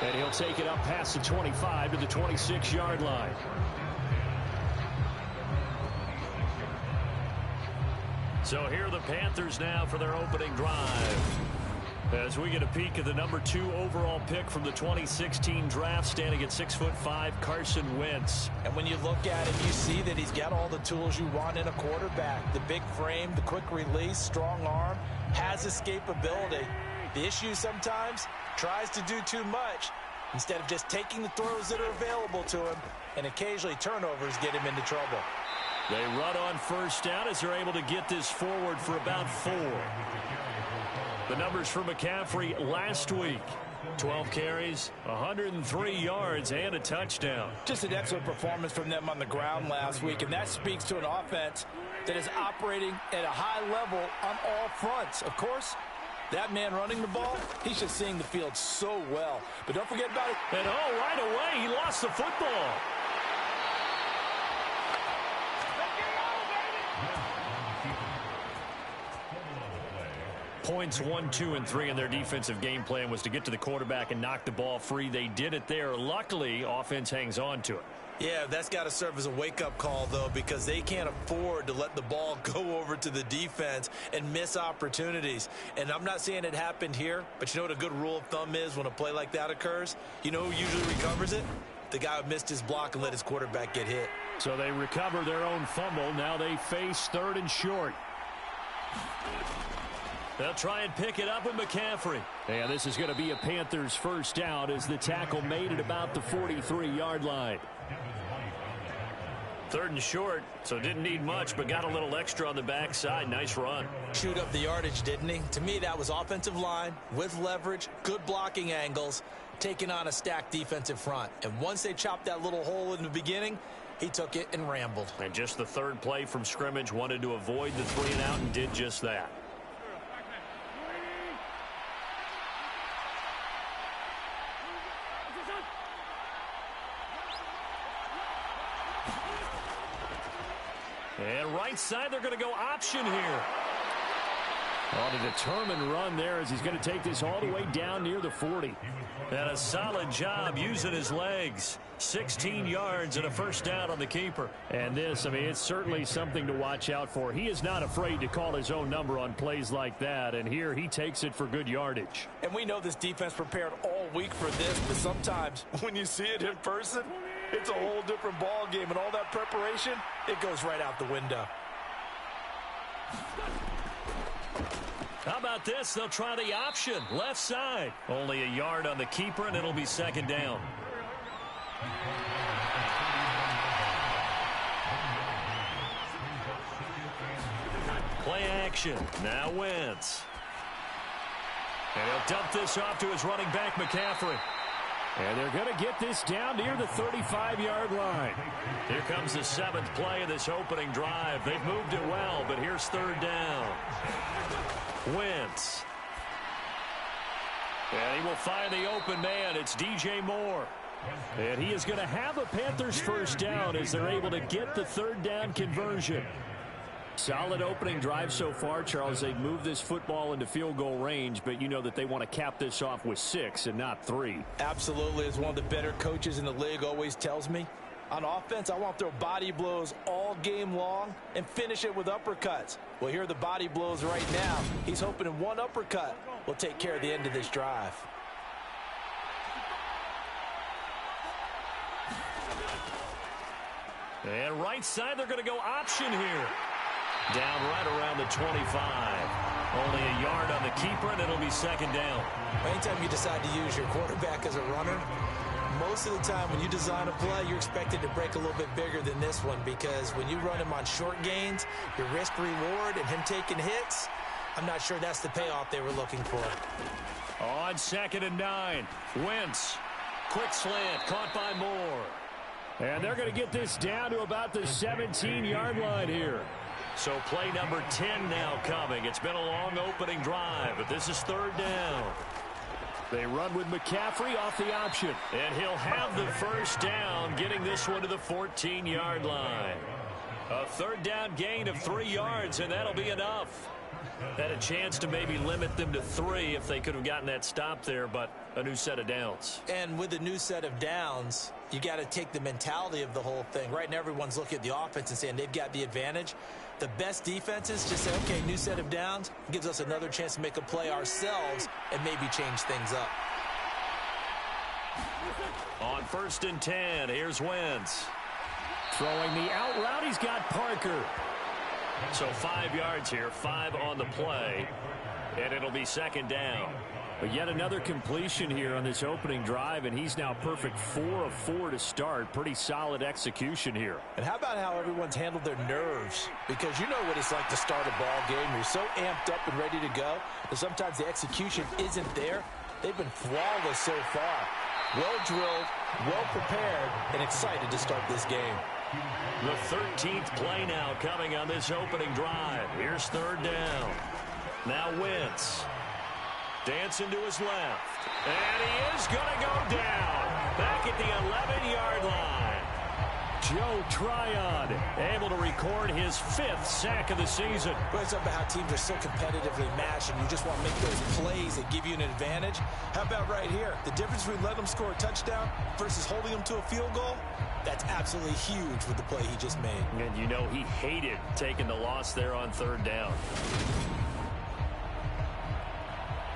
And he'll take it up past the 25 to the 26-yard line. So here are the Panthers now for their opening drive. As we get a peek at the number 2 overall pick from the 2016 draft, standing at 6'5", Carson Wentz. And when you look at him, you see that he's got all the tools you want in a quarterback. The big frame, the quick release, strong arm, has escapability. The issue sometimes tries to do too much instead of just taking the throws that are available to him, and occasionally turnovers get him into trouble. They run on first down as they're able to get this forward for about 4. The numbers for McCaffrey last week: 12 carries, 103 yards, and a touchdown. Just an excellent performance from them on the ground last week, and that speaks to an offense that is operating at a high level on all fronts. Of course, that man running the ball, he's just seeing the field so well. But don't forget about it. And right away, he lost the football. Points 1, 2, and 3 in their defensive game plan was to get to the quarterback and knock the ball free. They did it there. Luckily, offense hangs on to it. Yeah, that's got to serve as a wake-up call, though, because they can't afford to let the ball go over to the defense and miss opportunities. And I'm not saying it happened here, but you know what a good rule of thumb is when a play like that occurs? You know who usually recovers it? The guy who missed his block and let his quarterback get hit. So they recover their own fumble. Now they face 3rd and short. They'll try and pick it up with McCaffrey. And this is going to be a Panthers first down as the tackle made at about the 43-yard line. 3rd and short, so didn't need much, but got a little extra on the backside. Nice run. Chewed up the yardage, didn't he? To me, that was offensive line with leverage, good blocking angles, taking on a stacked defensive front. And once they chopped that little hole in the beginning, he took it and rambled. And just the 3rd play from scrimmage, wanted to avoid the 3 and out and did just that. And right side, they're going to go option here. On a determined run there as he's going to take this all the way down near the 40. And a solid job using his legs. 16 yards and a first down on the keeper. And this, I mean, it's certainly something to watch out for. He is not afraid to call his own number on plays like that. And here he takes it for good yardage. And we know this defense prepared all week for this, but sometimes when you see it in person, it's a whole different ball game, and all that preparation, it goes right out the window. How about this? They'll try the option, left side. Only a yard on the keeper, and it'll be 2nd down. Play action. Now Wentz. And he'll dump this off to his running back, McCaffrey. And they're going to get this down near the 35-yard line. Here comes the 7th play of this opening drive. They've moved it well, but here's 3rd down. Wentz. And he will find the open man. It's DJ Moore. And he is going to have a Panthers first down as they're able to get the 3rd down conversion. Solid opening drive so far, Charles. They've moved this football into field goal range, but you know that they want to cap this off with 6 and not 3. Absolutely. As one of the better coaches in the league always tells me, on offense, I want to throw body blows all game long and finish it with uppercuts. Well, here are the body blows right now. He's hoping in one uppercut will take care of the end of this drive. And right side, they're going to go option here. Down right around the 25. Only a yard on the keeper, and it'll be 2nd down. Anytime you decide to use your quarterback as a runner, most of the time when you design a play, you're expected to break a little bit bigger than this one, because when you run him on short gains, your risk-reward and him taking hits, I'm not sure that's the payoff they were looking for. On 2nd and 9, Wentz. Quick slant, caught by Moore. And they're going to get this down to about the 17-yard line here. So play number 10 now coming. It's been a long opening drive, but this is 3rd down. They run with McCaffrey off the option. And he'll have the first down, getting this one to the 14-yard line. A 3rd down gain of 3 yards, and that'll be enough. Had a chance to maybe limit them to 3 if they could have gotten that stop there, but a new set of downs. And with a new set of downs, you got to take the mentality of the whole thing. Right now, everyone's looking at the offense and saying they've got the advantage. The best defenses just say, okay, new set of downs gives us another chance to make a play ourselves and maybe change things up. On 1st and 10, here's Wentz. Throwing the out route, he's got Parker. So 5 yards here, 5 on the play, and it'll be 2nd down. But yet another completion here on this opening drive, and he's now perfect 4 of 4 to start. Pretty solid execution here. And how about how everyone's handled their nerves? Because you know what it's like to start a ball game. You're so amped up and ready to go that sometimes the execution isn't there. They've been flawless so far. Well drilled, well prepared, and excited to start this game. The 13th play now coming on this opening drive. Here's 3rd down. Now Wentz. Dancing to his left. And he is going to go down. Back at the 11-yard line. Joe Tryon able to record his 5th sack of the season. Well, it's about how teams are so competitively matched, and you just want to make those plays that give you an advantage. How about right here? The difference between letting them score a touchdown versus holding them to a field goal, that's absolutely huge with the play he just made. And you know he hated taking the loss there on 3rd down.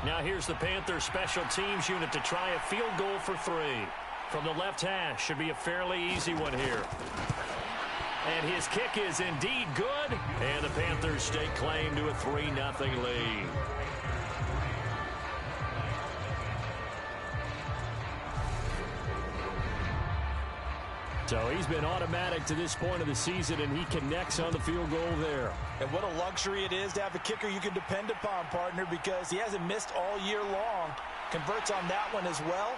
Now here's the Panthers special teams unit to try a field goal for 3. From the left hash, should be a fairly easy one here. And his kick is indeed good. And the Panthers stake claim to a 3-0 lead. So he's been automatic to this point of the season, and he connects on the field goal there. And what a luxury it is to have a kicker you can depend upon, partner, because he hasn't missed all year long. Converts on that one as well.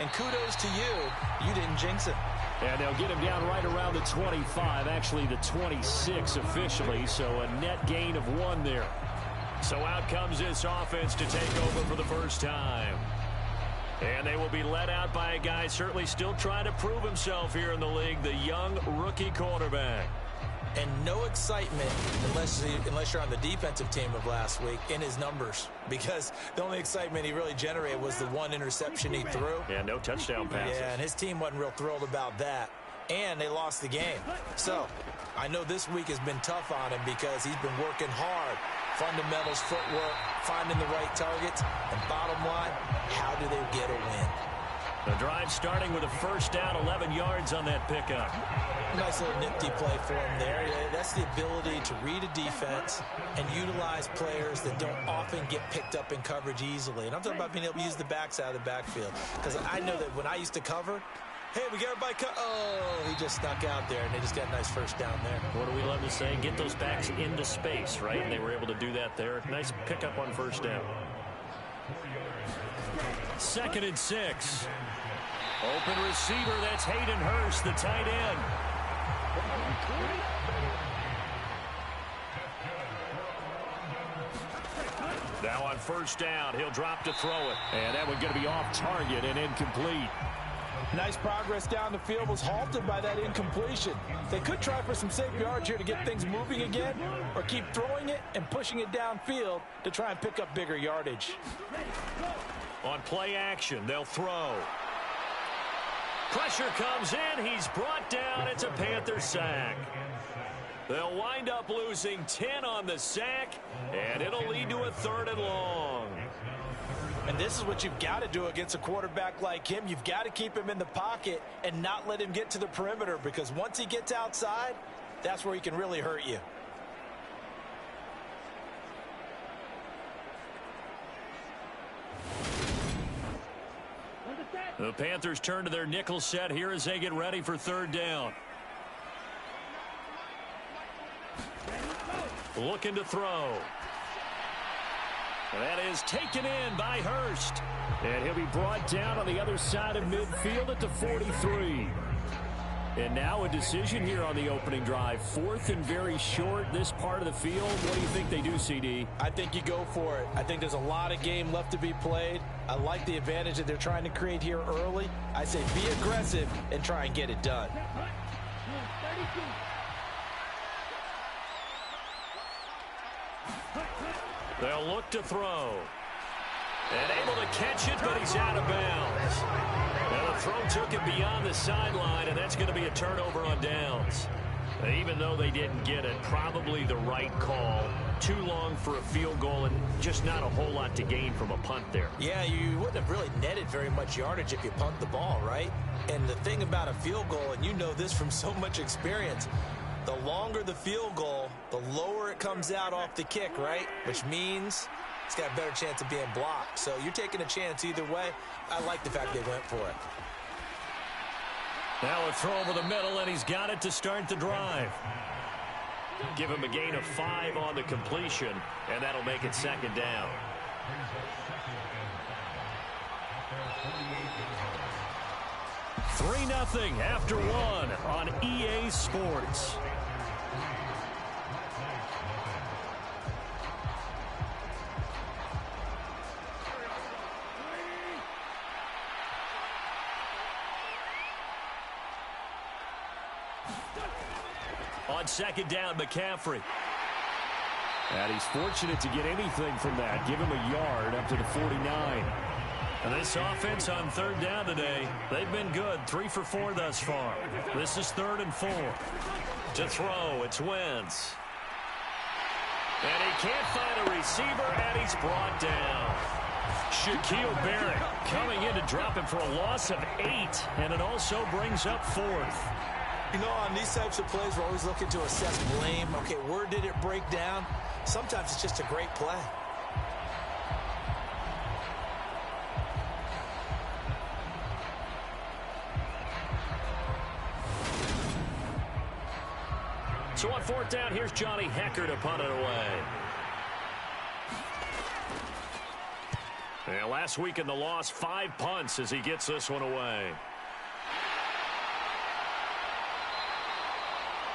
And kudos to you. You didn't jinx it. And they'll get him down right around the 25, actually the 26 officially, so a net gain of 1 there. So out comes this offense to take over for the first time. And they will be led out by a guy certainly still trying to prove himself here in the league, the young rookie quarterback. And no excitement unless you're on the defensive team of last week in his numbers, because the only excitement he really generated was the 1 interception he threw. Yeah, no touchdown passes. Yeah, and his team wasn't real thrilled about that. And they lost the game. So I know this week has been tough on him because he's been working hard. Fundamentals, footwork, finding the right targets, and bottom line, how do they get a win? The drive starting with a 1st down, 11 yards on that pickup. Nice little nifty play for him there. That's the ability to read a defense and utilize players that don't often get picked up in coverage easily. And I'm talking about being able to use the backside of the backfield. Because I know that when I used to cover, hey, we got everybody cut. Oh, he just snuck out there, and they just got a nice 1st down there. What do we love to say? Get those backs into space, right? And they were able to do that there. Nice pickup on 1st down. 2nd and 6. Open receiver, that's Hayden Hurst, the tight end. Now on 1st down, he'll drop to throw it. And that one's going to be off target and incomplete. Nice progress down the field, was halted by that incompletion. They could try for some safe yards here to get things moving again, or keep throwing it and pushing it downfield to try and pick up bigger yardage. On play action, they'll throw. Pressure comes in. He's brought down. It's a Panther sack. They'll wind up losing 10 on the sack, and it'll lead to a 3rd and long. And this is what you've got to do against a quarterback like him. You've got to keep him in the pocket and not let him get to the perimeter, because once he gets outside, that's where he can really hurt you. The Panthers turn to their nickel set here as they get ready for 3rd down. Looking to throw. That is taken in by Hurst. And he'll be brought down on the other side of midfield at the 43. And now a decision here on the opening drive. 4th and very short, this part of the field. What do you think they do, CD? I think you go for it. I think there's a lot of game left to be played. I like the advantage that they're trying to create here early. I say be aggressive and try and get it done. They'll look to throw. And able to catch it, but he's out of bounds. Now the throw took him beyond the sideline, and that's going to be a turnover on downs. Even though they didn't get it, probably the right call. Too long for a field goal and just not a whole lot to gain from a punt there. Yeah, you wouldn't have really netted very much yardage if you punt the ball, right? And the thing about a field goal, and you know this from so much experience, the longer the field goal, the lower it comes out off the kick, right? Which means it's got a better chance of being blocked. So you're taking a chance either way. I like the fact they went for it. Now a throw over the middle, and he's got it to start the drive. Give him a gain of 5 on the completion, and that'll make it second down. Three 0 after one on EA Sports. On second down, McCaffrey. And he's fortunate to get anything from that. Give him a yard up to the 49. And this offense on third down today, they've been good. 3 for 4 thus far. This is 3rd and 4. To throw, it's Wentz. And he can't find a receiver, and he's brought down. Shaquille Barrett coming in to drop him for a loss of 8, and it also brings up 4th. You know, on these types of plays, we're always looking to assess blame. Okay, where did it break down? Sometimes it's just a great play. So on 4th down, here's Johnny Hecker to punt it away. And last week in the loss, 5 punts as he gets this one away.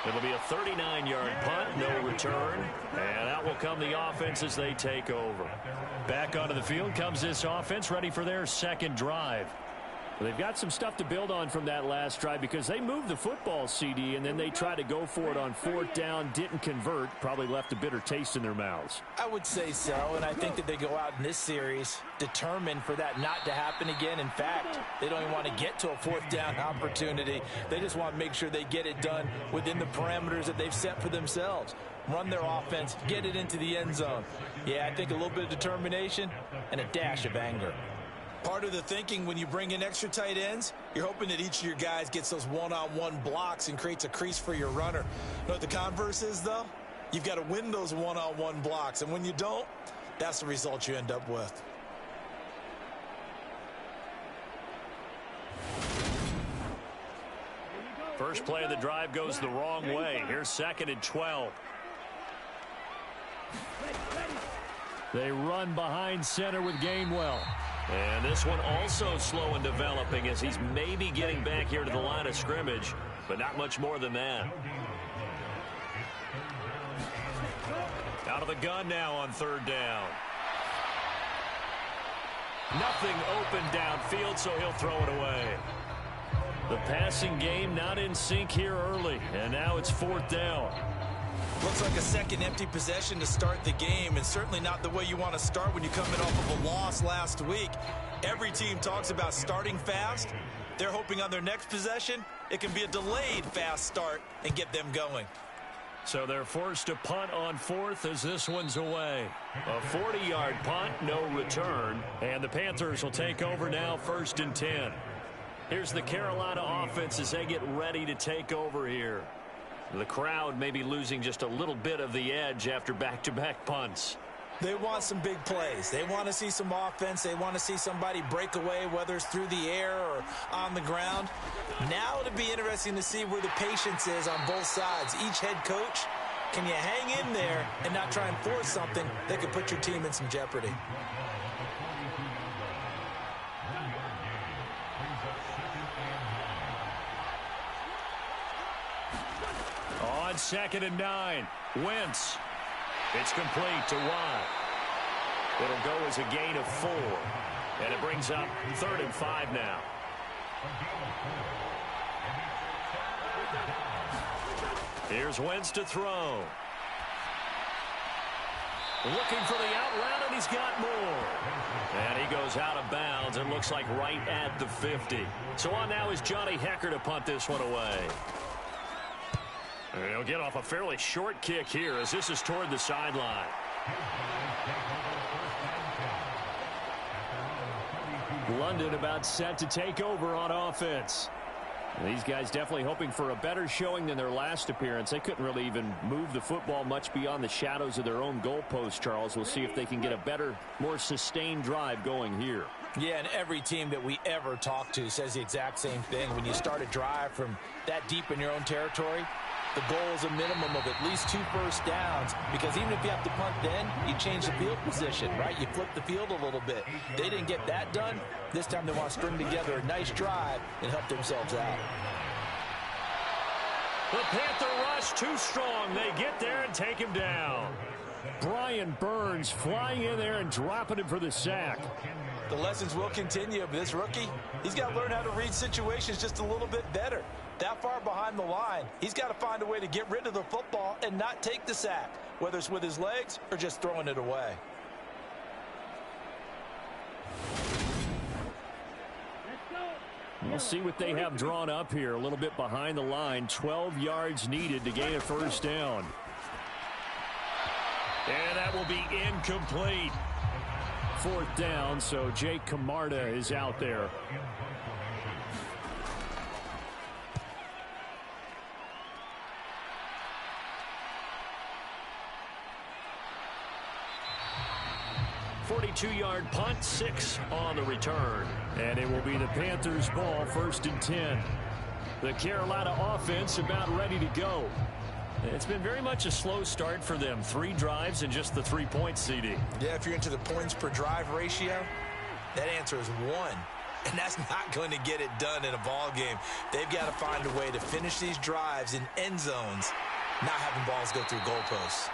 It'll be a 39-yard punt, no return. And out will come the offense as they take over. Back onto the field comes this offense, ready for their second drive. They've got some stuff to build on from that last drive because they moved the football, CD, and then they tried to go for it on 4th down, didn't convert, probably left a bitter taste in their mouths. I would say so, and I think that they go out in this series determined for that not to happen again. In fact, they don't even want to get to a 4th down opportunity. They just want to make sure they get it done within the parameters that they've set for themselves. Run their offense, get it into the end zone. Yeah, I think a little bit of determination and a dash of anger. Part of the thinking when you bring in extra tight ends, you're hoping that each of your guys gets those one-on-one blocks and creates a crease for your runner. You know what the converse is, though? You've got to win those one-on-one blocks, and when you don't, that's the result you end up with. First play of the drive goes the wrong way. Here's 2nd and 12. They run behind center with Gainwell. And this one also slow in developing as he's maybe getting back here to the line of scrimmage, but not much more than that. Out of the gun now on 3rd down. Nothing open downfield, so he'll throw it away. The passing game not in sync here early, and now it's 4th down. Looks like a second empty possession to start the game, and certainly not the way you want to start when you come in off of a loss last week. Every team talks about starting fast. They're hoping on their next possession, it can be a delayed fast start and get them going. So they're forced to punt on 4th as this one's away. A 40-yard punt, no return, and the Panthers will take over now 1st and 10. Here's the Carolina offense as they get ready to take over here. The crowd may be losing just a little bit of the edge after back-to-back punts. They want some big plays. They want to see some offense. They want to see somebody break away, whether it's through the air or on the ground. Now it'll be interesting to see where the patience is on both sides. Each head coach, can you hang in there and not try and force something that could put your team in some jeopardy? On 2nd and 9, Wentz. It's complete to Watt. It'll go as a gain of 4. And it brings up 3rd and 5 now. Here's Wentz to throw. Looking for the out route, and he's got more. And he goes out of bounds. It looks like right at the 50. So on now is Johnny Hekker to punt this one away. And he'll get off a fairly short kick here as this is toward the sideline. London about set to take over on offense. These guys definitely hoping for a better showing than their last appearance. They couldn't really even move the football much beyond the shadows of their own goalpost, Charles. We'll see if they can get a better, more sustained drive going here. Yeah, and every team that we ever talk to says the exact same thing. When you start a drive from that deep in your own territory, the goal is a minimum of at least 2 first downs, because even if you have to punt then, you change the field position, right? You flip the field a little bit. They didn't get that done. This time they want to string together a nice drive and help themselves out. The Panther rush too strong. They get there and take him down. Brian Burns flying in there and dropping him for the sack. The lessons will continue, but this rookie, he's got to learn how to read situations just a little bit better. That far behind the line, he's got to find a way to get rid of the football and not take the sack, whether it's with his legs or just throwing it away. We'll see what they have drawn up here. A little bit behind the line. 12 yards needed to gain a first down. And that will be incomplete. 4th down, so Jake Camarda is out there. .42-yard punt, 6 on the return. And it will be the Panthers' ball, 1st and 10. The Carolina offense about ready to go. It's been very much a slow start for them. 3 drives and just the 3-point CD. Yeah, if you're into the points per drive ratio, that answer is 1. And that's not going to get it done in a ball game. They've got to find a way to finish these drives in end zones, not having balls go through goalposts.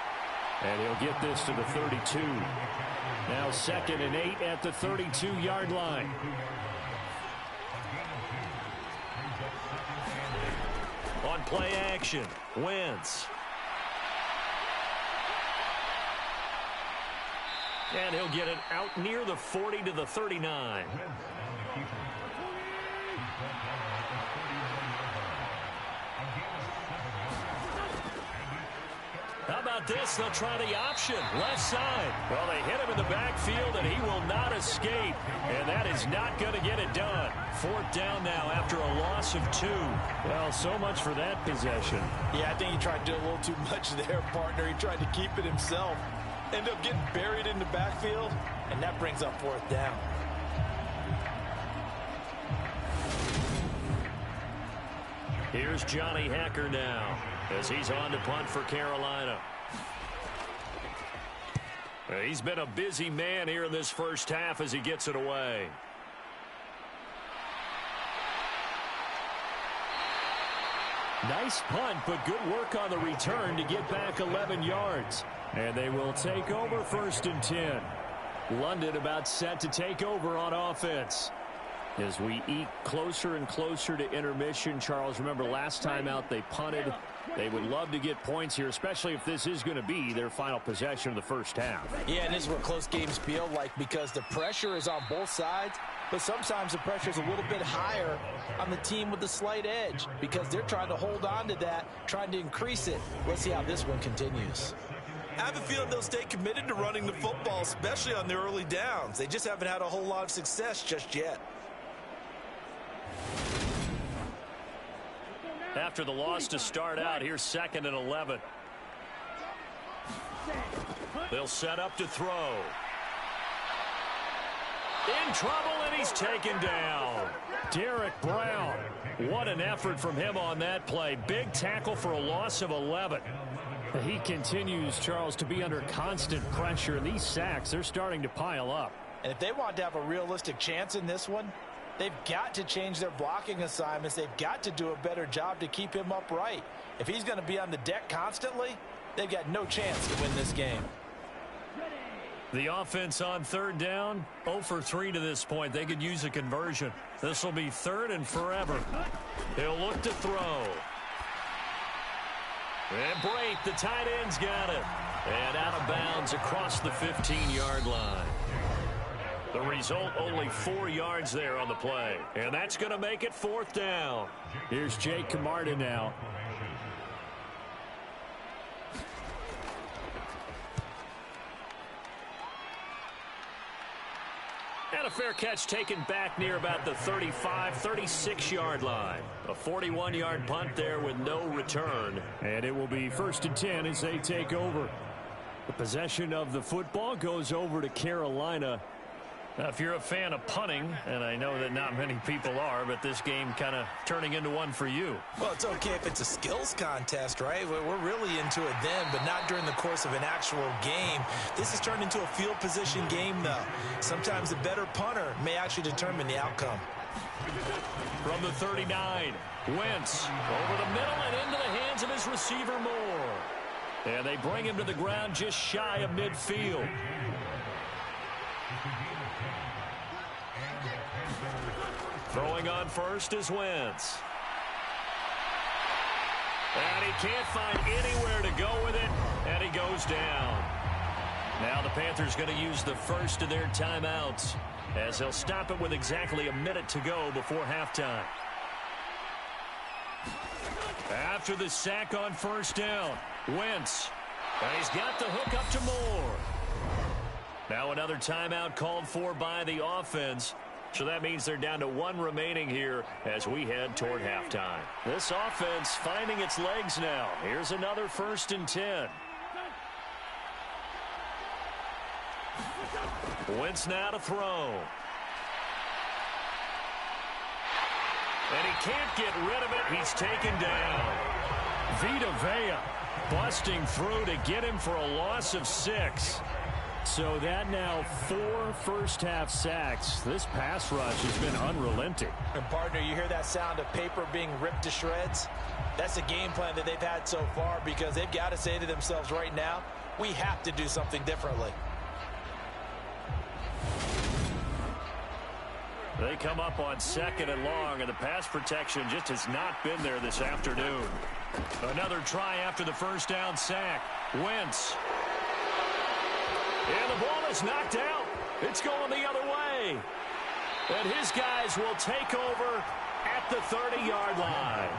And he'll get this to the 32. Now 2nd and 8 at the 32-yard line. On play action, Wentz. And he'll get it out near the 40 to the 39. How about this? They'll try the option. Left side. Well, they hit him in the backfield, and he will not escape. And that is not going to get it done. 4th down now after a loss of 2. Well, so much for that possession. Yeah, I think he tried to do a little too much there, partner. He tried to keep it himself. Ended up getting buried in the backfield, and that brings up 4th down. Here's Johnny Hekker now as he's on to punt for Carolina. He's been a busy man here in this first half as he gets it away. Nice punt, but good work on the return to get back 11 yards. And they will take over 1st and 10. London about set to take over on offense. As we eat closer and closer to intermission, Charles, remember last time out they punted. They would love to get points here, especially if this is going to be their final possession of the first half. Yeah, and this is what close games feel like, because the pressure is on both sides, but sometimes the pressure is a little bit higher on the team with the slight edge because they're trying to hold on to that, trying to increase it. Let's see how this one continues. I have a feeling they'll stay committed to running the football, especially on their early downs. They just haven't had a whole lot of success just yet. After the loss to start out, here's 2nd and 11. They'll set up to throw. In trouble, and he's taken down. Derek Brown. What an effort from him on that play. Big tackle for a loss of 11. He continues, Charles, to be under constant pressure. These sacks, they're starting to pile up. And if they want to have a realistic chance in this one, they've got to change their blocking assignments. They've got to do a better job to keep him upright. If he's going to be on the deck constantly, they've got no chance to win this game. The offense on 3rd down, 0 for 3 to this point. They could use a conversion. This will be 3rd and forever. He'll look to throw. And Brate, the tight end's got it. And out of bounds across the 15-yard line. The result, only 4 yards there on the play. And that's going to make it 4th down. Here's Jake Camarda now. And a fair catch taken back near about the 35, 36-yard line. A 41-yard punt there with no return. And it will be 1st and 10 as they take over. The possession of the football goes over to Carolina. Now, if you're a fan of punting, and I know that not many people are, but this game kind of turning into one for you. Well, it's okay if it's a skills contest, right? We're really into it then, but not during the course of an actual game. This has turned into a field position game, though. Sometimes the better punter may actually determine the outcome. From the 39, Wentz over the middle and into the hands of his receiver Moore. And they bring him to the ground just shy of midfield. Throwing on first is Wentz. And he can't find anywhere to go with it, and he goes down. Now the Panthers going to use the first of their timeouts as they'll stop it with exactly a minute to go before halftime. After the sack on first down, Wentz. And he's got the hook up to Moore. Now another timeout called for by the offense. So that means they're down to 1 remaining here as we head toward halftime. This offense finding its legs now. Here's another 1st and 10. Wentz now to throw. And he can't get rid of it. He's taken down. Vita Vea busting through to get him for a loss of 6. So that now 4 first-half sacks. This pass rush has been unrelenting. And, partner, you hear that sound of paper being ripped to shreds? That's the game plan that they've had so far because they've got to say to themselves right now, we have to do something differently. They come up on 2nd and long, and the pass protection just has not been there this afternoon. Another try after the first down sack. Wentz. And the ball is knocked out. It's going the other way. And his guys will take over at the 30-yard line.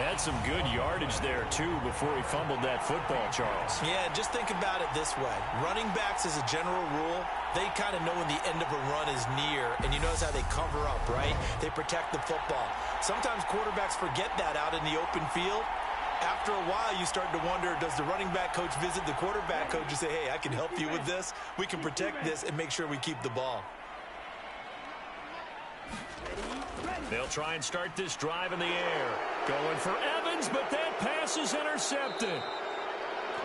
Had some good yardage there, too, before he fumbled that football, Charles. Yeah, just think about it this way. Running backs, as a general rule, they kind of know when the end of a run is near, and you notice how they cover up, right? They protect the football. Sometimes quarterbacks forget that out in the open field. After a while, you start to wonder, does the running back coach visit the quarterback coach and say, hey, I can help you with this. We can protect this and make sure we keep the ball. They'll try and start this drive in the air. Going for Evans, but that pass is intercepted.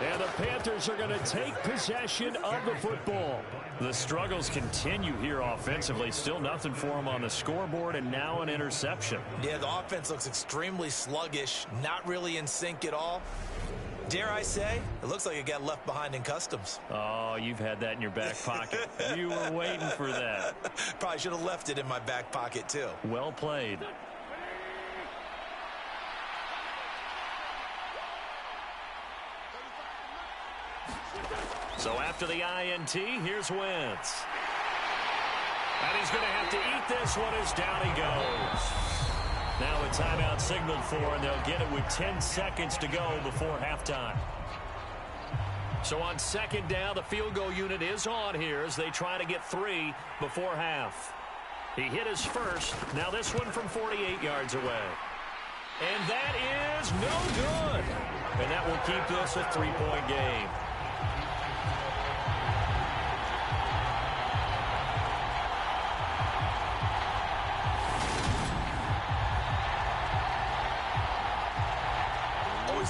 And the Panthers are going to take possession of the football. The struggles continue here offensively. Still nothing for them on the scoreboard, and now an interception. Yeah, the offense looks extremely sluggish, not really in sync at all. Dare I say, it looks like it got left behind in customs. Oh, you've had that in your back pocket. You were waiting for that. Probably should have left it in my back pocket, too. Well played. So after the INT, here's Wentz. And he's going to have to eat this one as down he goes. Now a timeout signaled for, and they'll get it with 10 seconds to go before halftime. So on 2nd down, the field goal unit is on here as they try to get 3 before half. He hit his first. Now this one from 48 yards away. And that is no good. And that will keep this a 3-point game.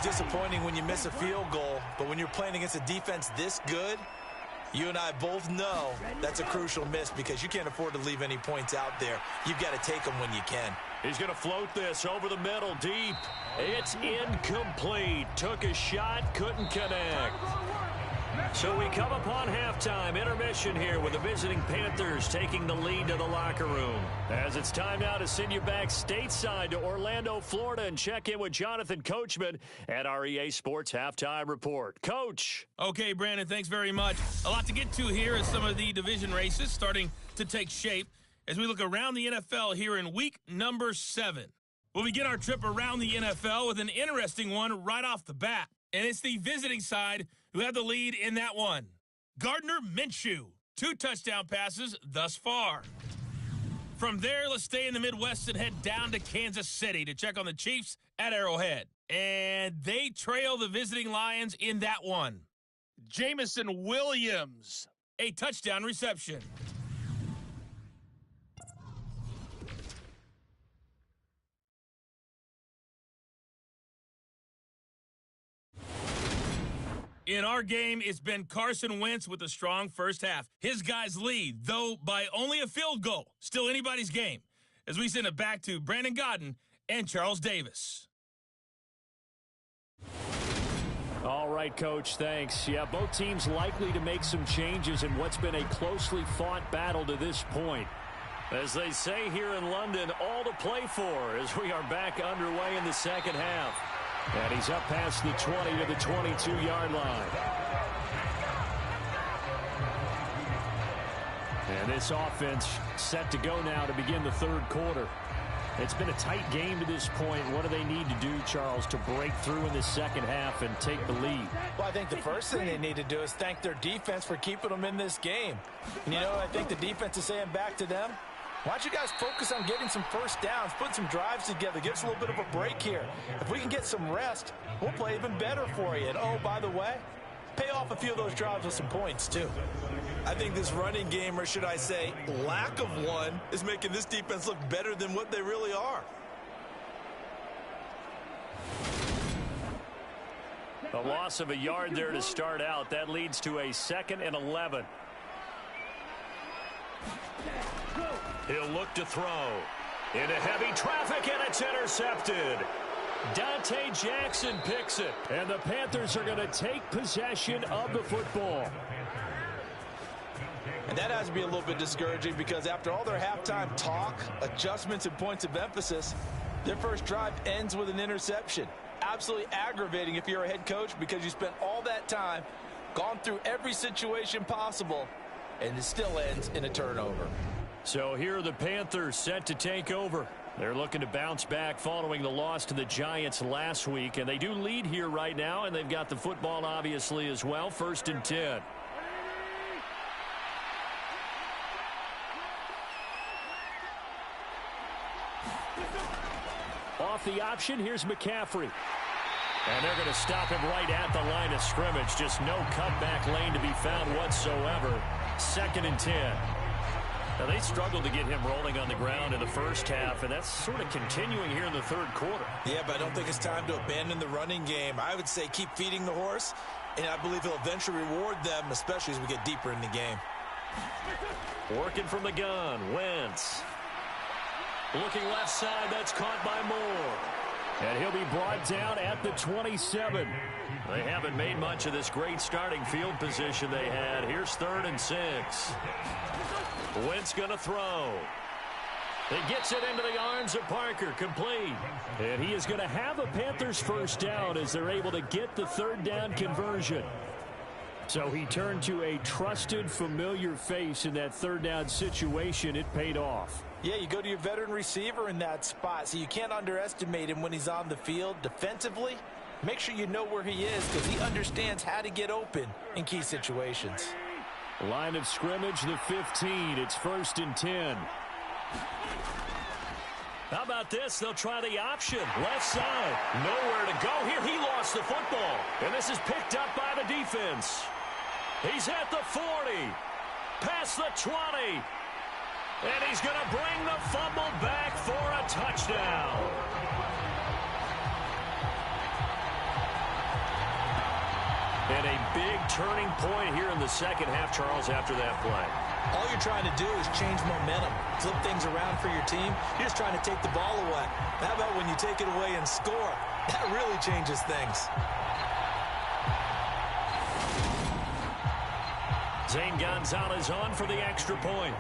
Disappointing when you miss a field goal, but when you're playing against a defense this good, you and I both know that's a crucial miss because you can't afford to leave any points out there. You've got to take them when you can. He's going to float this over the middle deep. It's incomplete. Took a shot, couldn't connect. So we come upon halftime, intermission here with the visiting Panthers taking the lead to the locker room. As it's time now to send you back stateside to Orlando, Florida, and check in with Jonathan Coachman at our EA Sports Halftime Report. Coach. Okay, Brandon, thanks very much. A lot to get to here as some of the division races starting to take shape as we look around the NFL here in week number 7. We'll begin our trip around the NFL with an interesting one right off the bat. And it's the visiting side who have the lead in that one. Gardner Minshew, 2 touchdown passes thus far. From there, let's stay in the Midwest and head down to Kansas City to check on the Chiefs at Arrowhead. And they trail the visiting Lions in that one. Jamison Williams, a touchdown reception. In our game, it's been Carson Wentz with a strong first half. His guys lead, though by only a field goal. Still anybody's game. As we send it back to Brandon Godden and Charles Davis. All right, Coach, thanks. Yeah, both teams likely to make some changes in what's been a closely fought battle to this point. As they say here in London, all to play for as we are back underway in the second half. And he's up past the 20 to the 22-yard line. And this offense set to go now to begin the third quarter. It's been a tight game to this point. What do they need to do, Charles, to break through in the second half and take the lead? Well, I think the first thing they need to do is thank their defense for keeping them in this game. And, you know, I think the defense is saying back to them, why don't you guys focus on getting some first downs, put some drives together, give us a little bit of a break here. If we can get some rest, we'll play even better for you. And, oh, by the way, pay off a few of those drives with some points, too. I think this running game, or should I say lack of one, is making this defense look better than what they really are. A loss of a yard there to start out. That leads to a 2nd and 11. He'll look to throw. Into heavy traffic, and it's intercepted. Dante Jackson picks it. And the Panthers are going to take possession of the football. And that has to be a little bit discouraging because after all their halftime talk, adjustments, and points of emphasis, their first drive ends with an interception. Absolutely aggravating if you're a head coach because you spent all that time, gone through every situation possible, and it still ends in a turnover. So here are the Panthers set to take over. They're looking to bounce back following the loss to the Giants last week, and they do lead here right now, and they've got the football obviously as well. 1st and 10. Off the option, here's McCaffrey. And they're going to stop him right at the line of scrimmage. Just no cutback lane to be found whatsoever. 2nd and 10. Now, they struggled to get him rolling on the ground in the first half, and that's sort of continuing here in the third quarter. Yeah, but I don't think it's time to abandon the running game. I would say keep feeding the horse, and I believe he'll eventually reward them, especially as we get deeper in the game. Working from the gun, Wentz. Looking left side, that's caught by Moore. And he'll be brought down at the 27. They haven't made much of this great starting field position they had. Here's 3rd and 6. Wentz going to throw. He gets it into the arms of Parker, complete. And he is going to have a Panthers first down as they're able to get the 3rd down conversion. So he turned to a trusted, familiar face in that 3rd down situation. It paid off. Yeah, you go to your veteran receiver in that spot, so you can't underestimate him when he's on the field defensively. Make sure you know where he is because he understands how to get open in key situations. Line of scrimmage, the 15. It's 1st and 10. How about this? They'll try the option. Left side. Nowhere to go here. He lost the football. And this is picked up by the defense. He's at the 40. Past the 20. And he's going to bring the fumble back for a touchdown. And a big turning point here in the second half, Charles, after that play. All you're trying to do is change momentum, flip things around for your team. You're just trying to take the ball away. How about when you take it away and score? That really changes things. Zane Gonzalez on for the extra point.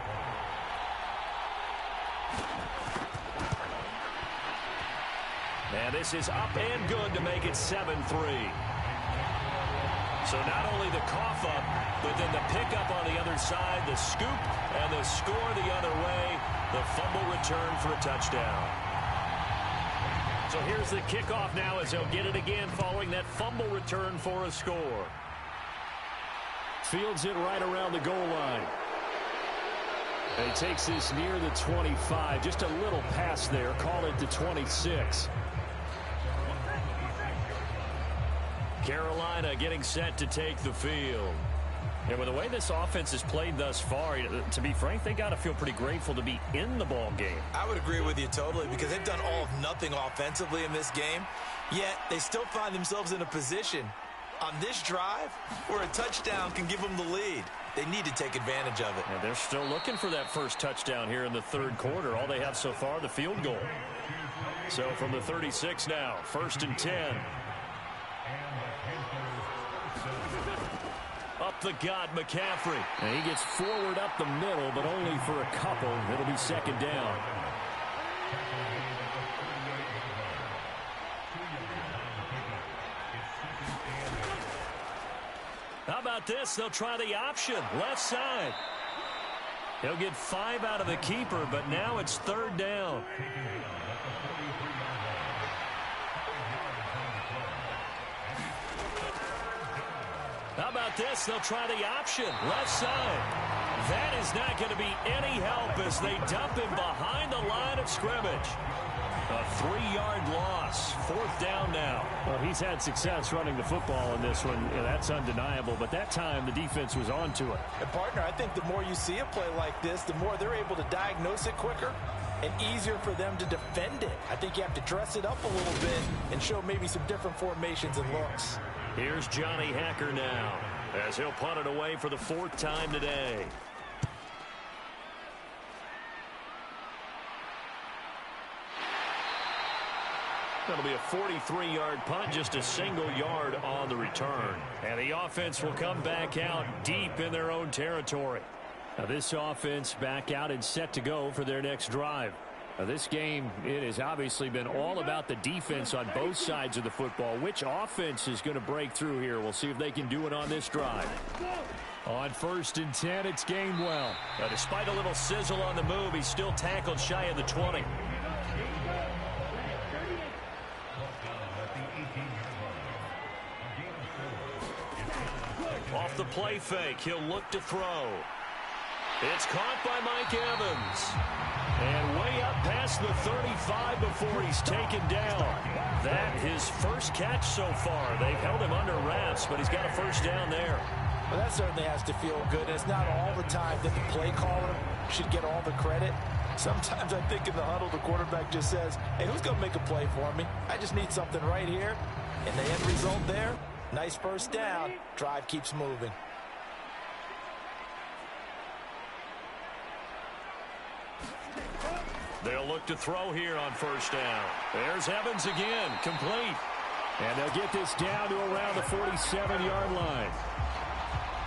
And this is up and good to make it 7-3. So not only the cough up, but then the pickup on the other side, the scoop, and the score the other way, the fumble return for a touchdown. So here's the kickoff now as he'll get it again following that fumble return for a score. Fields it right around the goal line. And he takes this near the 25. Just a little pass there. Call it the 26. Carolina getting set to take the field. And with the way this offense has played thus far, to be frank, they got to feel pretty grateful to be in the ball game. I would agree with you totally because they've done all of nothing offensively in this game, yet they still find themselves in a position on this drive where a touchdown can give them the lead. They need to take advantage of it. And they're still looking for that first touchdown here in the third quarter. All they have so far, the field goal. So from the 36 now, 1st and 10. Up the gut, McCaffrey. And he gets forward up the middle, but only for a couple. It'll be 2nd down. How about this? They'll try the option. Left side. He'll get 5 out of the keeper, but now it's 3rd down. How about this? They'll try the option. Left side. That is not going to be any help as they dump him behind the line of scrimmage. A 3-yard loss. 4th down now. Well, he's had success running the football in this one. Yeah, that's undeniable. But that time, the defense was on to it. And, partner, I think the more you see a play like this, the more they're able to diagnose it quicker and easier for them to defend it. I think you have to dress it up a little bit and show maybe some different formations and looks. Here's Johnny Hacker now as he'll punt it away for the 4th time today. That'll be a 43-yard punt, just a single yard on the return. And the offense will come back out deep in their own territory. Now this offense back out and set to go for their next drive. Now this game, it has obviously been all about the defense on both sides of the football. Which offense is going to break through here? We'll see if they can do it on this drive. On 1st and 10, it's Gainwell. Now, despite a little sizzle on the move, he's still tackled shy of the 20. Off the play fake, he'll look to throw. It's caught by Mike Evans. And way up past the 35 before he's taken down. That his first catch so far. They've held him under wraps, but he's got a 1st down there. Well, that certainly has to feel good. It's not all the time that the play caller should get all the credit. Sometimes I think in the huddle, the quarterback just says, hey, who's going to make a play for me? I just need something right here. And the end result there, nice 1st down. Drive keeps moving. They'll look to throw here on 1st down. There's Evans again, complete. And they'll get this down to around the 47-yard line.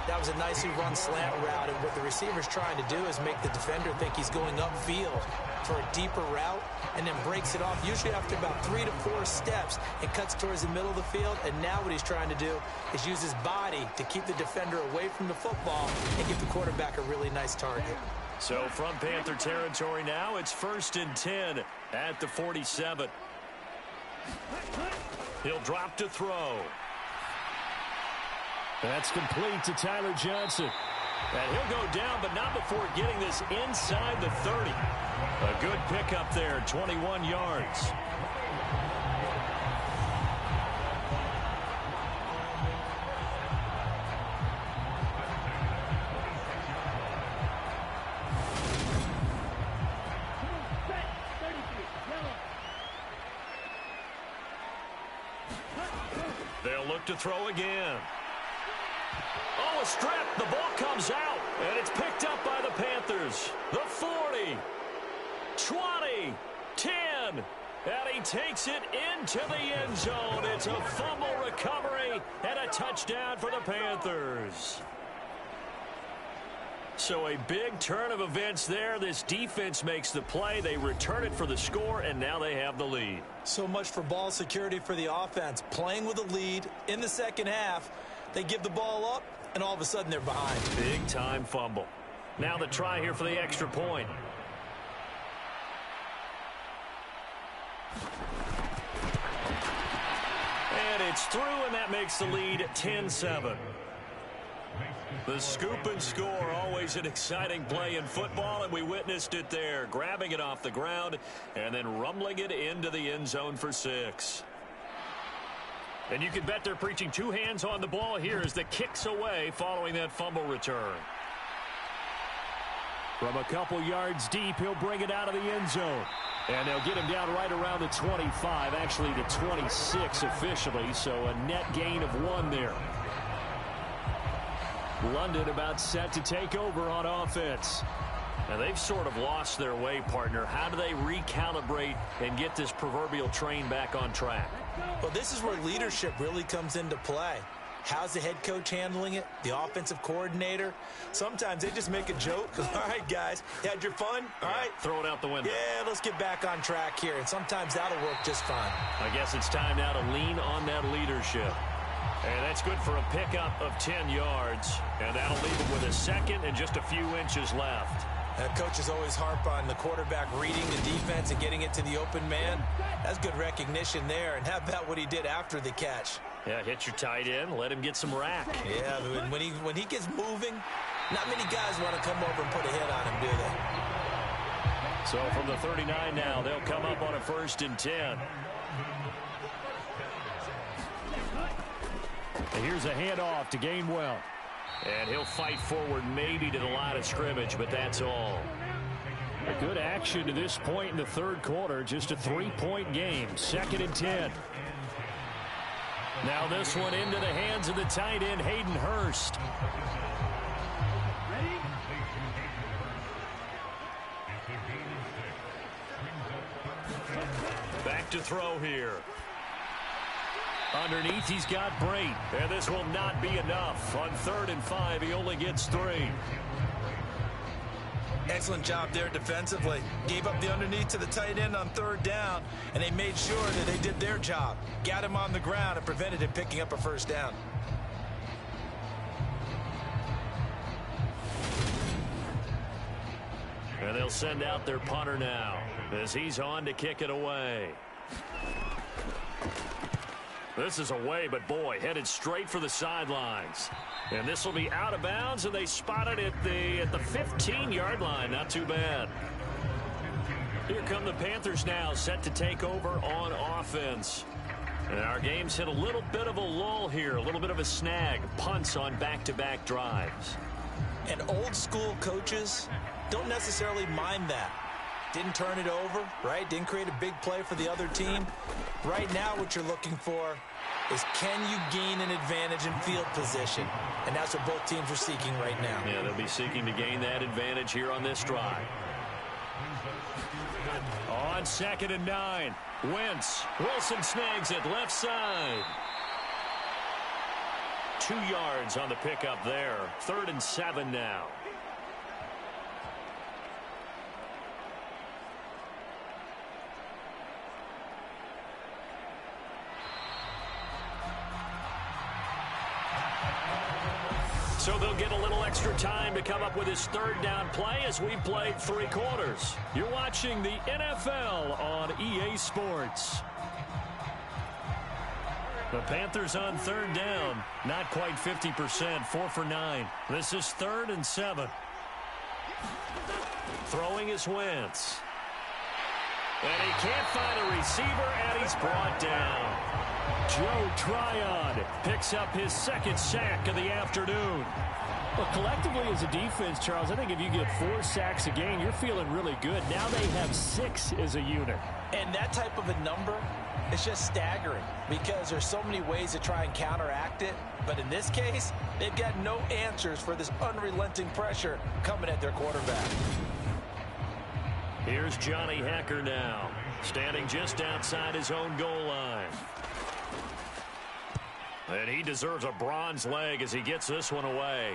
That was a nicely run slant route, and what the receiver's trying to do is make the defender think he's going upfield for a deeper route, and then breaks it off, usually after about 3 to 4 steps, and cuts towards the middle of the field. And now what he's trying to do is use his body to keep the defender away from the football and give the quarterback a really nice target. So from Panther territory now, it's 1st and 10 at the 47. He'll drop to throw. That's complete to Tyler Johnson. And he'll go down, but not before getting this inside the 30. A good pickup there, 21 yards. They'll look to throw again. Oh, a strip. The ball comes out, and it's picked up by the Panthers. The 40, 20, 10, and he takes it into the end zone. It's a fumble recovery and a touchdown for the Panthers. So a big turn of events there. This defense makes the play. They return it for the score, and now they have the lead. So much for ball security for the offense. Playing with a lead in the second half, they give the ball up, and all of a sudden they're behind. Big-time fumble. Now the try here for the extra point. And it's through, and that makes the lead 10-7. The scoop and score, always an exciting play in football, and we witnessed it there. Grabbing it off the ground and then rumbling it into the end zone for 6. And you can bet they're preaching 2 hands on the ball here as the kick's away following that fumble return. From a couple yards deep, he'll bring it out of the end zone. And they'll get him down right around the 25, actually the 26 officially, so a net gain of 1 there. London about set to take over on offense. Now they've sort of lost their way, partner. How do they recalibrate and get this proverbial train back on track? Well, this is where leadership really comes into play. How's the head coach handling it? The offensive coordinator? Sometimes they just make a joke. All right, guys, you had your fun? All right. Throw it out the window. Yeah, let's get back on track here. And sometimes that'll work just fine. I guess it's time now to lean on that leadership. And that's good for a pickup of 10 yards. And that'll leave him with a second and just a few inches left. Coaches always harp on the quarterback reading the defense and getting it to the open man. That's good recognition there. And how about what he did after the catch? Yeah, hit your tight end, let him get some rack. Yeah, when he gets moving, not many guys want to come over and put a hit on him, do they? So from the 39 now, they'll come up on a 1st and 10. And here's a handoff to Gainwell. And he'll fight forward maybe to the line of scrimmage, but that's all. A good action to this point in the 3rd quarter. Just a 3-point game. 2nd and 10. Now this one into the hands of the tight end, Hayden Hurst. Back to throw here. Underneath, he's got Brate. And this will not be enough. On 3rd and 5, he only gets 3. Excellent job there defensively. Gave up the underneath to the tight end on 3rd down, and they made sure that they did their job. Got him on the ground and prevented him picking up a 1st down. And they'll send out their punter now as he's on to kick it away. This is away, but boy, headed straight for the sidelines. And this will be out of bounds, and they spot it at the 15-yard line. Not too bad. Here come the Panthers now, set to take over on offense. And our game's hit a little bit of a lull here, a little bit of a snag. Punts on back-to-back drives. And old-school coaches don't necessarily mind that. Didn't turn it over, right? Didn't create a big play for the other team. Right now what you're looking for is, can you gain an advantage in field position? And that's what both teams are seeking right now. Yeah, they'll be seeking to gain that advantage here on this drive. On 2nd and 9, Wentz. Wilson snags it left side. 2 yards on the pickup there. 3rd and 7 now. So they'll get a little extra time to come up with his 3rd down play as we've played 3 quarters. You're watching the NFL on EA Sports. The Panthers on 3rd down. Not quite 50%, 4 for 9. This is 3rd and 7. Throwing is Wentz. And he can't find a receiver, and he's brought down. Joe Tryon picks up his 2nd sack of the afternoon. Well, collectively as a defense, Charles, I think if you get 4 sacks a game, you're feeling really good. Now they have 6 as a unit. And that type of a number is just staggering because there's so many ways to try and counteract it. But in this case, they've got no answers for this unrelenting pressure coming at their quarterback. Here's Johnny Hecker now, standing just outside his own goal line. And he deserves a bronze leg as he gets this one away.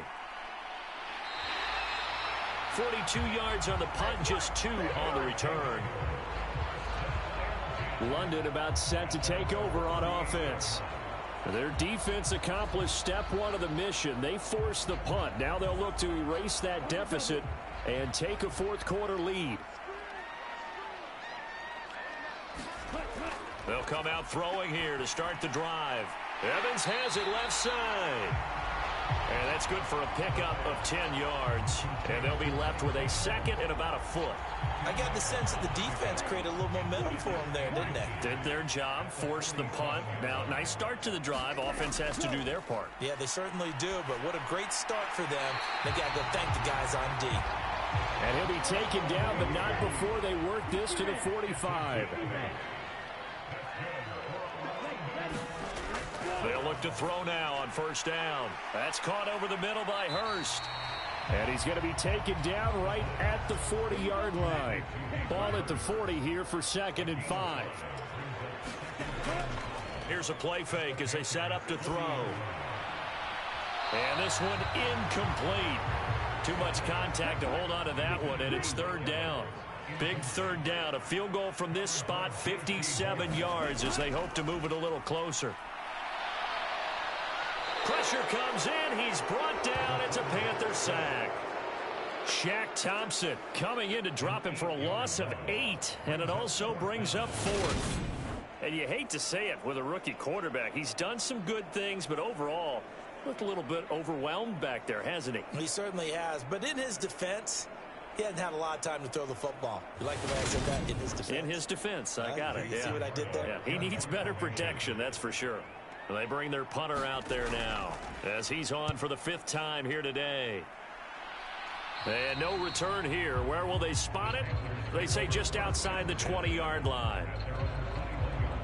42 yards on the punt, just 2 on the return. London about set to take over on offense. Their defense accomplished step 1 of the mission. They forced the punt. Now they'll look to erase that deficit and take a fourth quarter lead. They'll come out throwing here to start the drive. Evans has it left side. And that's good for a pickup of 10 yards. And they'll be left with a second and about a foot. I got the sense that the defense created a little momentum for them there, didn't they? Did their job, forced the punt. Now, nice start to the drive. Offense has to do their part. Yeah, they certainly do, but what a great start for them. They got to go thank the guys on D. And he'll be taken down, but not before they work this to the 45. They'll look to throw now on first down. That's caught over the middle by Hurst. And he's going to be taken down right at the 40-yard line. Ball at the 40 here for 2nd and 5. Here's a play fake as they set up to throw. And this one incomplete. Too much contact to hold on to that one, and it's 3rd down. Big 3rd down. A field goal from this spot, 57 yards as they hope to move it a little closer. Pressure comes in. He's brought down. It's a Panther sack. Shaq Thompson coming in to drop him for a loss of 8, and it also brings up 4th. And you hate to say it with a rookie quarterback. He's done some good things, but overall, looked a little bit overwhelmed back there, hasn't he? He certainly has, but in his defense, he hasn't had a lot of time to throw the football. You like the way I said that? In his defense. In his defense, I got it. You see what I did there? Yeah, he needs better protection, that's for sure. They bring their punter out there now as he's on for the 5th time here today. And no return here. Where will they spot it? They say just outside the 20-yard line.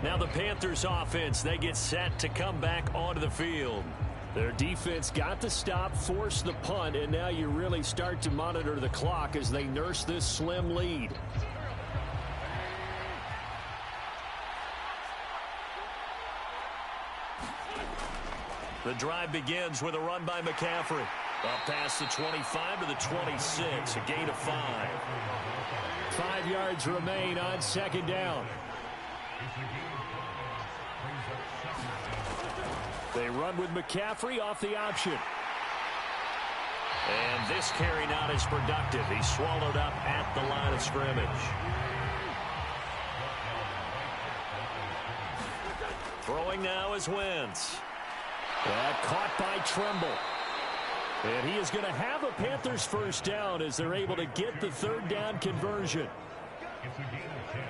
Now the Panthers offense, they get set to come back onto the field. Their defense got the stop, forced the punt, and now you really start to monitor the clock as they nurse this slim lead. The drive begins with a run by McCaffrey. Up past the 25 to the 26, a gain of 5. 5 yards remain on 2nd down. They run with McCaffrey off the option. And this carry not as productive. He's swallowed up at the line of scrimmage. Throwing now is Wentz. Caught by Tremble. And he is going to have a Panthers first down as they're able to get the 3rd down conversion.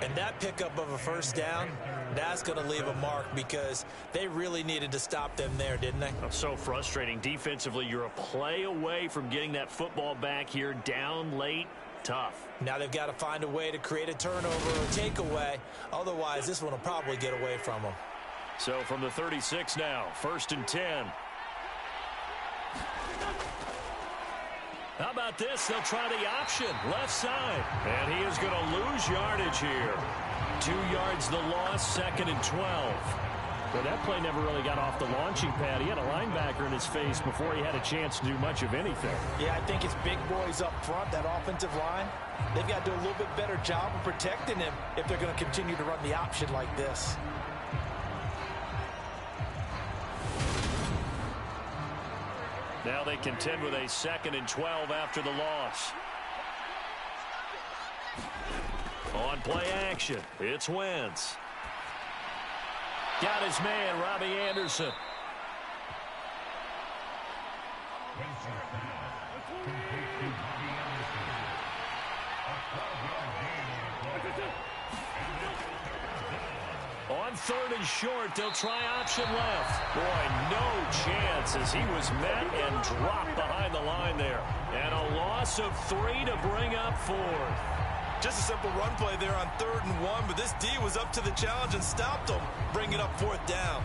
And that pickup of a first down, that's going to leave a mark because they really needed to stop them there, didn't they? So frustrating. Defensively, you're a play away from getting that football back here down late. Tough. Now they've got to find a way to create a turnover or takeaway. Otherwise, this one will probably get away from them. So from the 36 now, 1st and 10. How about this? They'll try the option, left side. And he is going to lose yardage here. 2 yards the loss, 2nd and 12. But that play never really got off the launching pad. He had a linebacker in his face before he had a chance to do much of anything. Yeah, I think it's big boys up front, that offensive line. They've got to do a little bit better job of protecting him if they're going to continue to run the option like this. Now they contend with a 2nd and 12 after the loss. On play action, it's Wentz. Got his man, Robbie Anderson. On 3rd and short, they'll try option left. Boy, no chance as he was met and dropped behind the line there. And a loss of 3 to bring up 4th. Just a simple run play there on 3rd and 1, but this D was up to the challenge and stopped him, bringing up 4th down.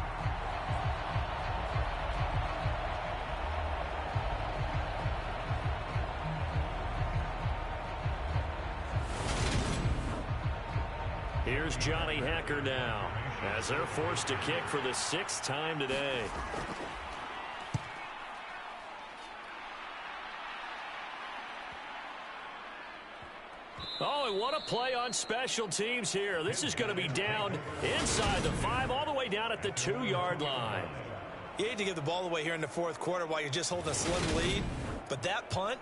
Here's Johnny Hecker now as they're forced to kick for the 6th time today. play on special teams here. This is going to be down inside the 5, all the way down at the 2-yard line. You hate to give the ball away here in the fourth quarter while you're just holding a slim lead, but that punt,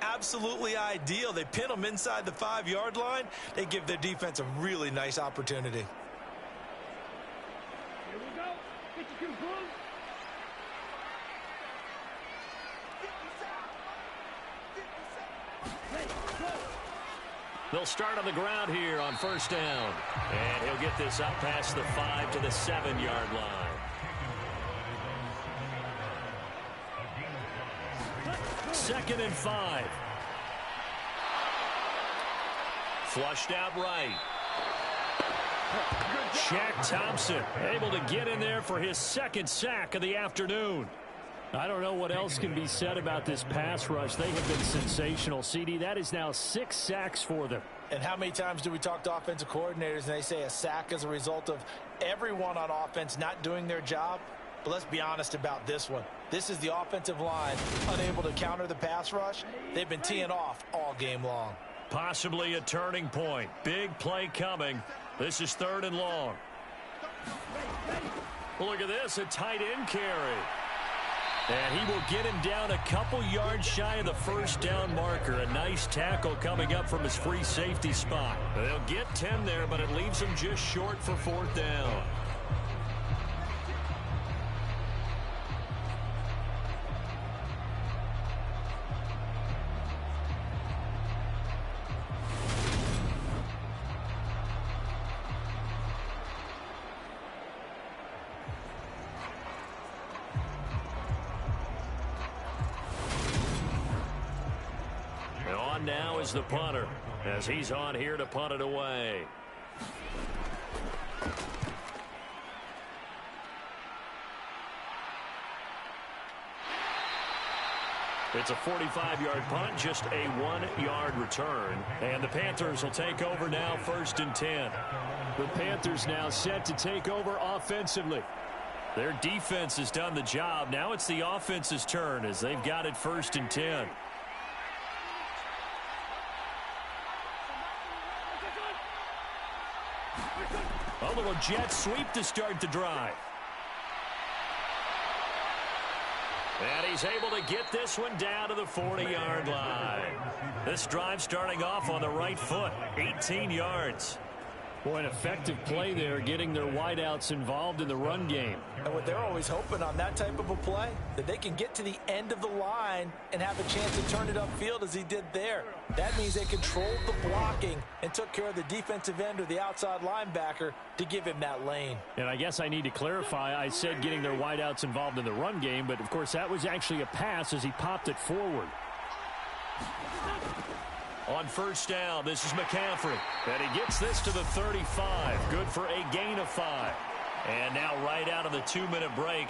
absolutely ideal. They pin them inside the 5-yard line. They give their defense a really nice opportunity. Here we go. 52 Blue. They'll start on the ground here on first down. And he'll get this up past the 5 to the 7-yard line. Second and 5. Flushed out right. Shaq Thompson able to get in there for his second sack of the afternoon. I don't know what else can be said about this pass rush. They have been sensational, CD. That is now 6 sacks for them. And how many times do we talk to offensive coordinators and they say a sack is a result of everyone on offense not doing their job? But let's be honest about this one. This is the offensive line unable to counter the pass rush. They've been teeing off all game long. Possibly a turning point. Big play coming. This is 3rd and long. Look at this, a tight end carry. And he will get him down a couple yards shy of the first down marker. A nice tackle coming up from his free safety spot. They'll get 10 there, but it leaves them just short for 4th down. Now is the punter as he's on here to punt it away. It's a 45-yard punt, just a 1-yard return. And the Panthers will take over now, 1st and 10. The Panthers now set to take over offensively. Their defense has done the job. Now it's the offense's turn as they've got it 1st and 10. A little jet sweep to start the drive. And he's able to get this one down to the 40-yard line. This drive starting off on the right foot, 18 yards. Boy, an effective play there, getting their wideouts involved in the run game. And what they're always hoping on that type of a play, that they can get to the end of the line and have a chance to turn it upfield as he did there. That means they controlled the blocking and took care of the defensive end or the outside linebacker to give him that lane. And I guess I need to clarify, I said getting their wideouts involved in the run game, but of course that was actually a pass as he popped it forward. On first down, this is McCaffrey. And he gets this to the 35. Good for a gain of 5. And now right out of the 2-minute break,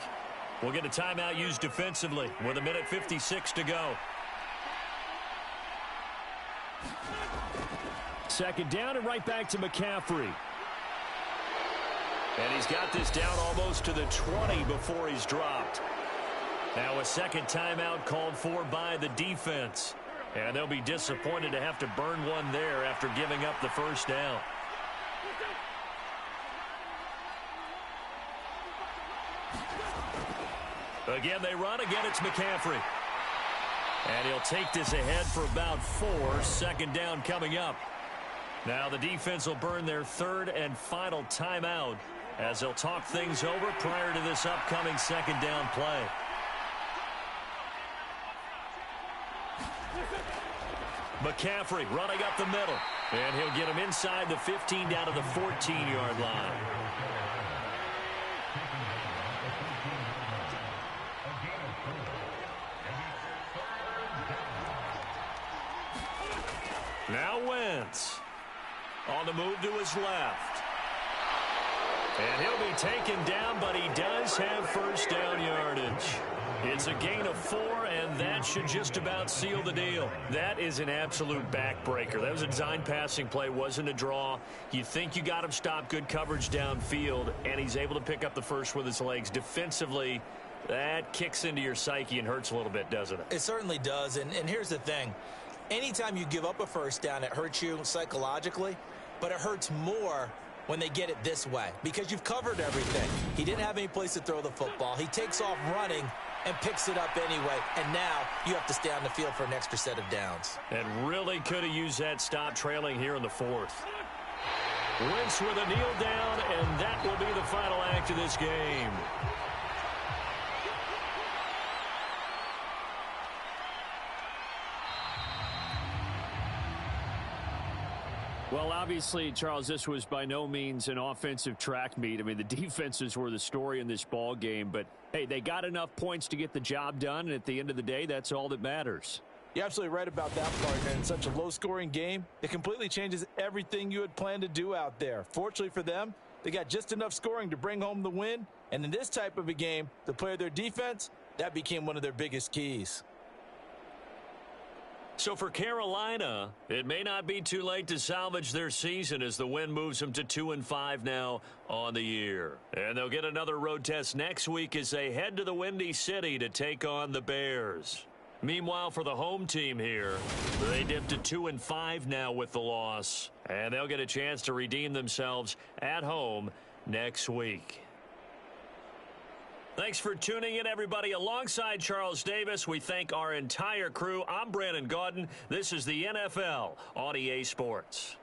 we'll get a timeout used defensively with 1:56 to go. Second down and right back to McCaffrey. And he's got this down almost to the 20 before he's dropped. Now a second timeout called for by the defense. And they'll be disappointed to have to burn one there after giving up the first down. Again, they run. Again, it's McCaffrey. And he'll take this ahead for about 4. 2nd down coming up. Now the defense will burn their 3rd and final timeout as they'll talk things over prior to this upcoming 2nd down play. McCaffrey running up the middle. And he'll get him inside the 15 down to the 14-yard line. Now Wentz on the move to his left. And he'll be taken down, but he does have first down yardage. It's a gain of 4, and that should just about seal the deal. That is an absolute backbreaker. That was a design passing play, wasn't a draw. You think you got him stopped, good coverage downfield, and he's able to pick up the first with his legs. Defensively, that kicks into your psyche and hurts a little bit, doesn't it? It certainly does, and here's the thing. Anytime you give up a first down, it hurts you psychologically, but it hurts more when they get it this way because you've covered everything. He didn't have any place to throw the football. He takes off running and picks it up anyway, and now you have to stay on the field for an extra set of downs. And really could have used that stop trailing here in the fourth. Wentz with a kneel down, and that will be the final act of this game. Well, obviously, Charles, this was by no means an offensive track meet. I mean, the defenses were the story in this ball game, but hey, they got enough points to get the job done, and at the end of the day, that's all that matters. You're absolutely right about that part, man. In such a low-scoring game, it completely changes everything you had planned to do out there. Fortunately for them, they got just enough scoring to bring home the win, and in this type of a game, to play their defense, that became one of their biggest keys. So for Carolina, it may not be too late to salvage their season as the win moves them to 2-5 now on the year. And they'll get another road test next week as they head to the Windy City to take on the Bears. Meanwhile, for the home team here, they dipped to 2-5 now with the loss. And they'll get a chance to redeem themselves at home next week. Thanks for tuning in, everybody. Alongside Charles Davis, we thank our entire crew. I'm Brandon Gaudin. This is the NFL on EA Sports.